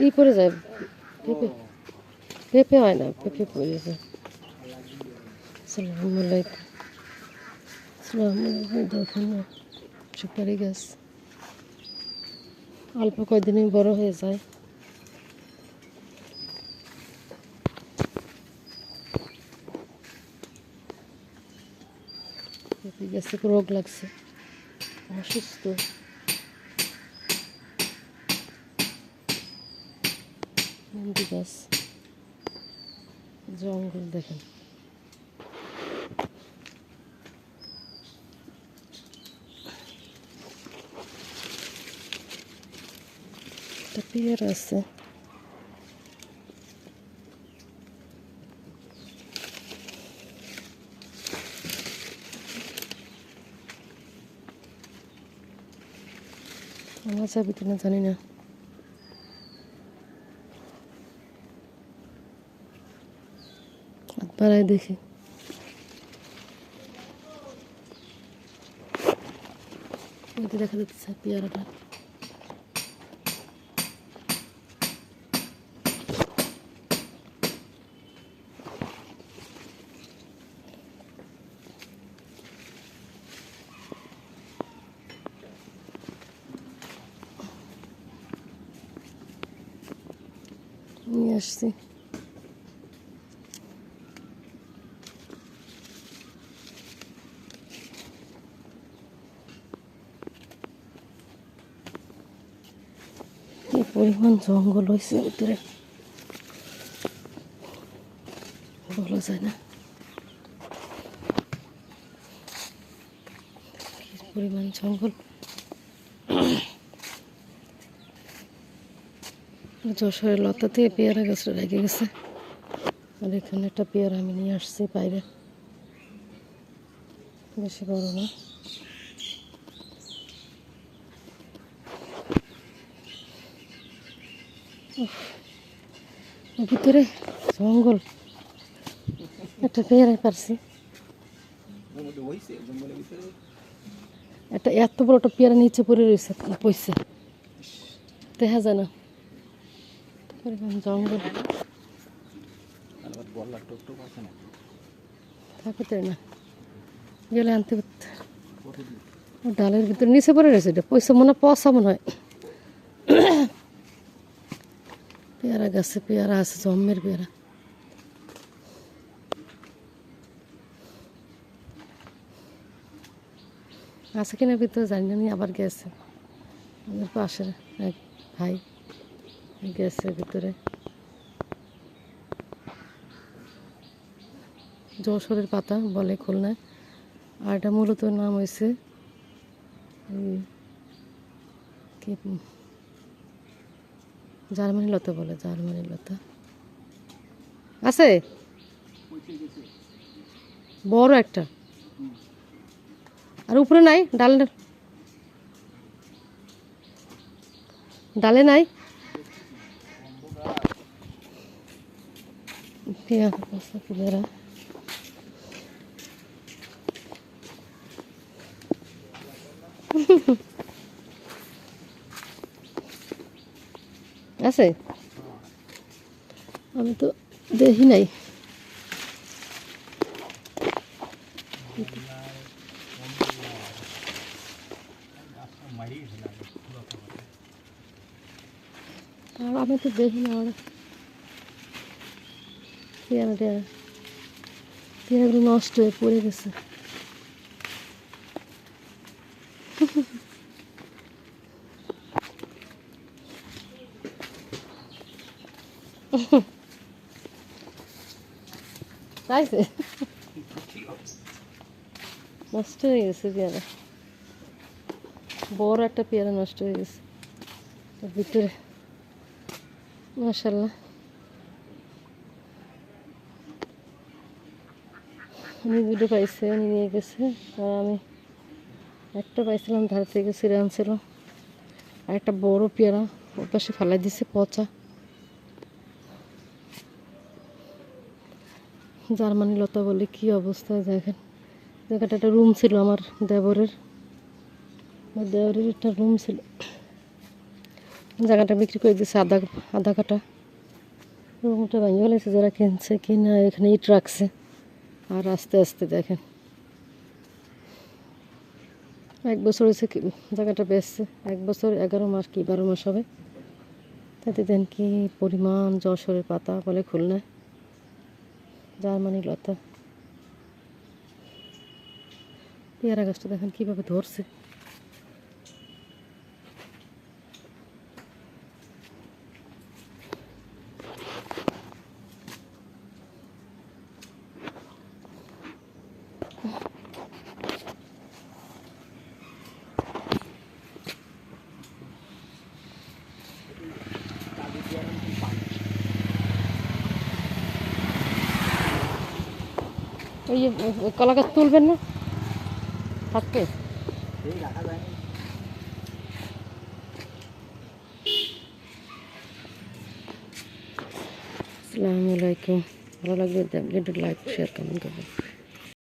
ই পড়ে যায়, পেঁপে পেঁপে হয় না, পেঁপে পড়ে যায়। আসসালামু আলাইকুম। আসসালামু আলাইকুম। দেখুন না, সুপারি গাছ অল্প কয়দিনই বড় হয়ে যায়। পেঁপে গাছে রোগ লাগছে, অসুস্থ। মেহেন্দি গাছ, জঙ্গল দেখেন। একটা পেয়ারা আছে, আমার যাবি কিনা জানি না। হাত বাড়াই দেখি, দেখা যাচ্ছে পেয়ারাটা। নিয়ে আসছি। কি পরিমাণ জঙ্গল হয়েছে ভিতরে, বলা যায় না কি পরিমাণ জঙ্গল। যশোরের লতা থেকে পেয়ারা গাছটা রেখে গেছে, আর এখানে একটা পেয়ারা আমি নিয়ে আসছি বাইরে, বেশি বড় না। ভিতরে জঙ্গল, একটা পেয়ারা পারছি, একটা এত বড় একটা পেয়ারা নিচে পড়ে রয়েছে, পড়ছে, দেখা যায় না। জঙ্গল থাকে তাই না, গেলে আনতে পারতে। ডালের ভিতরে নিচে পড়ে রয়েছে, এটা পয়সা মনে পচা মনে হয়। পেয়ারা গাছে পেয়ারা আছে, জম্মের পেয়ারা। আছে কিনা ভিতরে জানি না, আবার গেছে। আমাদের পাশের এক ভাই গেছে ভিতরে। যশোরের পাতা বলে খুলনায়, আর এটা মূলত নাম হয়েছে কি জার্মানি লতা বলে, জার্মানি লতা। আছে বড় একটা, আর উপরে নাই, ডালে ডালে নাই। পেয়ারা আছে, আমি তো দেখি নাই। আমি তো দেখি না, পেয়ারাগুলো নষ্ট হয়ে পড়ে গেছে। তাইছে নষ্ট হয়ে গেছে পেয়ারা, বড় একটা পেয়ারা নষ্ট হয়ে গেছে ভিতরে। মাশাআল্লাহ, উনি দুটো পাইছে, উনি নিয়ে গেছে, আর আমি একটা পাইছিলাম, ধার থেকে ছিঁড়ে আনছিল। আর একটা বড় পেয়ারা ওর পাশে ফেলাই দিছে, পচা। জার্মানি লতা বলে কি অবস্থা দেখেন। জায়গাটা একটা রুম ছিল আমার দেবরের একটা রুম ছিল, জায়গাটা বিক্রি করে দিচ্ছে আধা আধা কাটা। রুমটা ভেঙে ফেলেছে, যারা কিনছে কিনা এখানে ইট রাখছে। আর আস্তে আস্তে দেখেন 1 বছর হয়েছে জায়গাটা বেচছে, 1 বছর 11 মাস কি 12 মাস হবে। তাতে দেন কি পরিমাণ যশোরের পাতা বলে খুলনায়, জার্মানি লতা। পেয়ারা গাছটা দেখেন কীভাবে ধরছে। ওই যে কলা গাছ তুলবেন না, থাকবে। আসসালামু আলাইকুম। ভালো লাগলে লাইক শেয়ার কমেন্ট করবেন।